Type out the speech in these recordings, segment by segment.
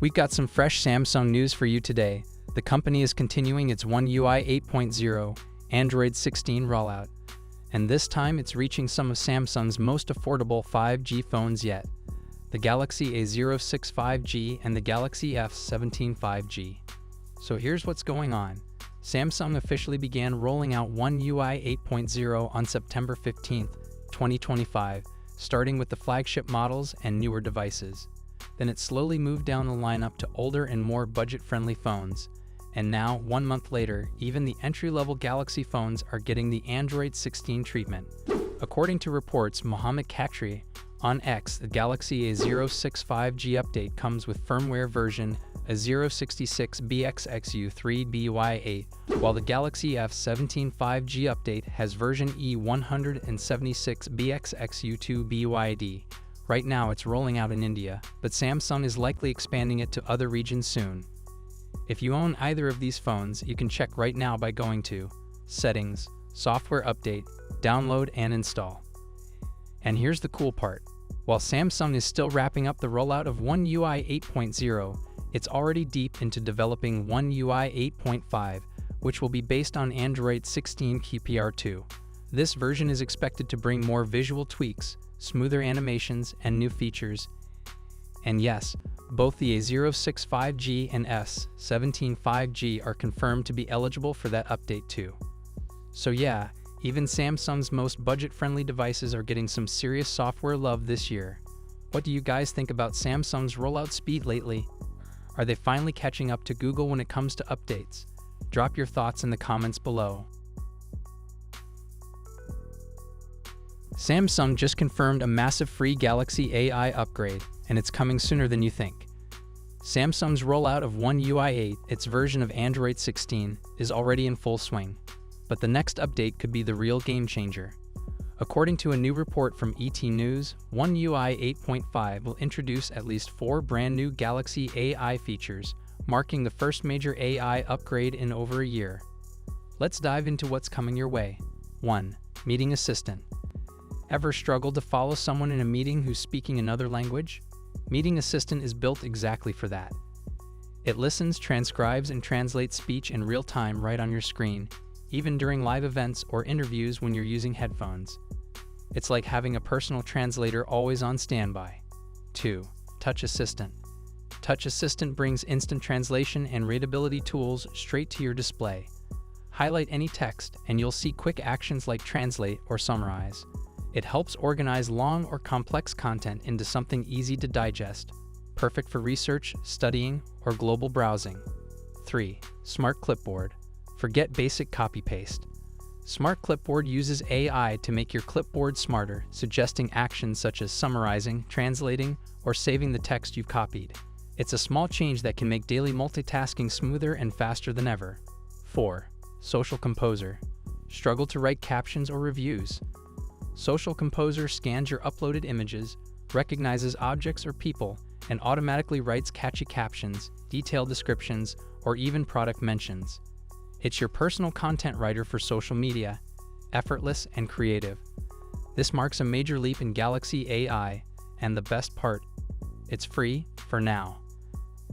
We've got some fresh Samsung news for you today. The company is continuing its One UI 8.0 Android 16 rollout, and this time it's reaching some of Samsung's most affordable 5G phones yet, the Galaxy A06 5G and the Galaxy F17 5G. So here's what's going on. Samsung officially began rolling out One UI 8.0 on September 15, 2025, starting with the flagship models and newer devices. Then it slowly moved down the lineup to older and more budget-friendly phones. And now, 1 month later, even the entry-level Galaxy phones are getting the Android 16 treatment. According to reports Mohammed Khatri on X, the Galaxy A06 5G update comes with firmware version A066BXXU3BYI8, while the Galaxy F17 5G update has version E176BXXU2BYID. Right now it's rolling out in India, but Samsung is likely expanding it to other regions soon. If you own either of these phones, you can check right now by going to Settings, Software Update, Download and Install. And here's the cool part. While Samsung is still wrapping up the rollout of One UI 8.0, it's already deep into developing One UI 8.5, which will be based on Android 16 QPR2. This version is expected to bring more visual tweaks, smoother animations, and new features. And yes, both the A06 5G and S17 5G are confirmed to be eligible for that update too. So yeah, even Samsung's most budget-friendly devices are getting some serious software love this year. What do you guys think about Samsung's rollout speed lately? Are they finally catching up to Google when it comes to updates? Drop your thoughts in the comments below. Samsung just confirmed a massive free Galaxy AI upgrade, and it's coming sooner than you think. Samsung's rollout of One UI 8, its version of Android 16, is already in full swing, but the next update could be the real game changer. According to a new report from ET News, One UI 8.5 will introduce at least 4 brand new Galaxy AI features, marking the first major AI upgrade in over a year. Let's dive into what's coming your way. 1. Meeting Assistant. Ever struggled to follow someone in a meeting who's speaking another language? Meeting Assistant is built exactly for that. It listens, transcribes, and translates speech in real time right on your screen, even during live events or interviews when you're using headphones. It's like having a personal translator always on standby. 2. Touch Assistant. Touch Assistant brings instant translation and readability tools straight to your display. Highlight any text and you'll see quick actions like translate or summarize. It helps organize long or complex content into something easy to digest, perfect for research, studying, or global browsing. 3. Smart Clipboard. Forget basic copy-paste. Smart Clipboard uses AI to make your clipboard smarter, suggesting actions such as summarizing, translating, or saving the text you've copied. It's a small change that can make daily multitasking smoother and faster than ever. 4. Social Composer. Struggle to write captions or reviews? Social Composer scans your uploaded images, recognizes objects or people, and automatically writes catchy captions, detailed descriptions, or even product mentions. It's your personal content writer for social media, effortless and creative. This marks a major leap in Galaxy AI, and the best part, it's free for now.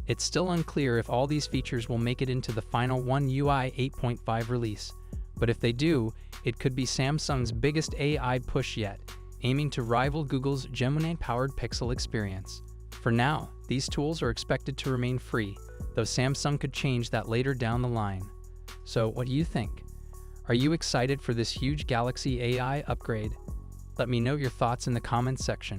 It's still unclear if all these features will make it into the final One UI 8.5 release, but if they do, it could be Samsung's biggest AI push yet, aiming to rival Google's Gemini-powered Pixel experience. For now, these tools are expected to remain free, though Samsung could change that later down the line. So, what do you think? Are you excited for this huge Galaxy AI upgrade? Let me know your thoughts in the comments section.